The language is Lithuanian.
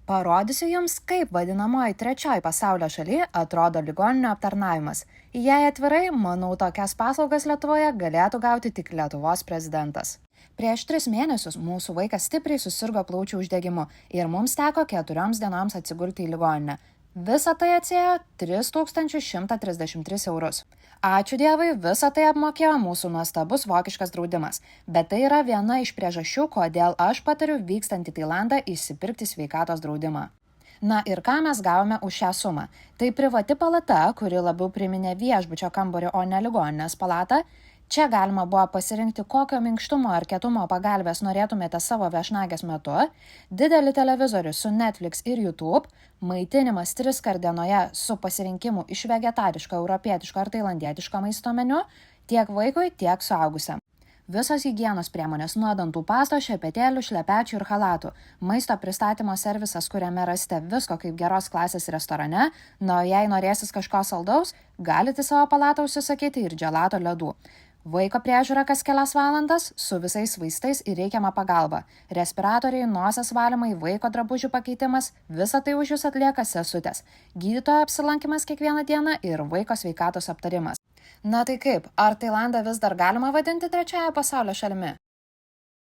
Parodysiu Jums, kaip vadinamoji trečioji pasaulio šalyje atrodo ligoninio aptarnavimas. Jei atvirai, manau, tokias paslaugas Lietuvoje galėtų gauti tik Lietuvos prezidentas. Prieš 3 mėnesius mūsų vaikas stipriai susirgo plaučių uždegimu ir mums teko 4 dienoms atsigulti į ligoninę. Visą tai atsėjo 3133 eurus. Ačiū Dievui, visą tai apmokėjo mūsų nuostabus vokiškas draudimas, bet tai yra viena iš priežasčių, kodėl aš patariu vykstant į Tailandą įsipirkti sveikatos draudimą. Na ir ką mes gavome už šią sumą? Tai privati palata, kuri labiau priminė viešbučio kambarį, o ne ligoninės palatą. Čia galima buvo pasirinkti, kokio minkštumo ar kietumo pagalbės norėtumėte savo viešnagės metu, didelį televizorių su Netflix ir YouTube, maitinimas 3 kart dienoje su pasirinkimu iš vegetariško, europietiško ar tailandietiško maisto meniu, tiek vaikui, tiek suaugusiam. Visos higienos priemonės nuo dantų pastos, šepetėlių, šlepečių ir halatų, maisto pristatymo servisas, kuriame rasite visko kaip geros klasės restorane, na o jei norėsis kažko saldaus, galite savo palatą užsisakyti ir gelato ledų. Vaiko priežiūra kas kelias valandas su visais vaistais ir reikiama pagalba. Respiratoriai, nosies valymai, vaiko drabužių pakeitimas – visa tai už jūs atlieka sesutės. Gydytojo apsilankymas kiekvieną dieną ir vaiko sveikatos aptarimas. Na tai kaip, ar Tailandą vis dar galima vadinti trečiąja pasaulio šalimi?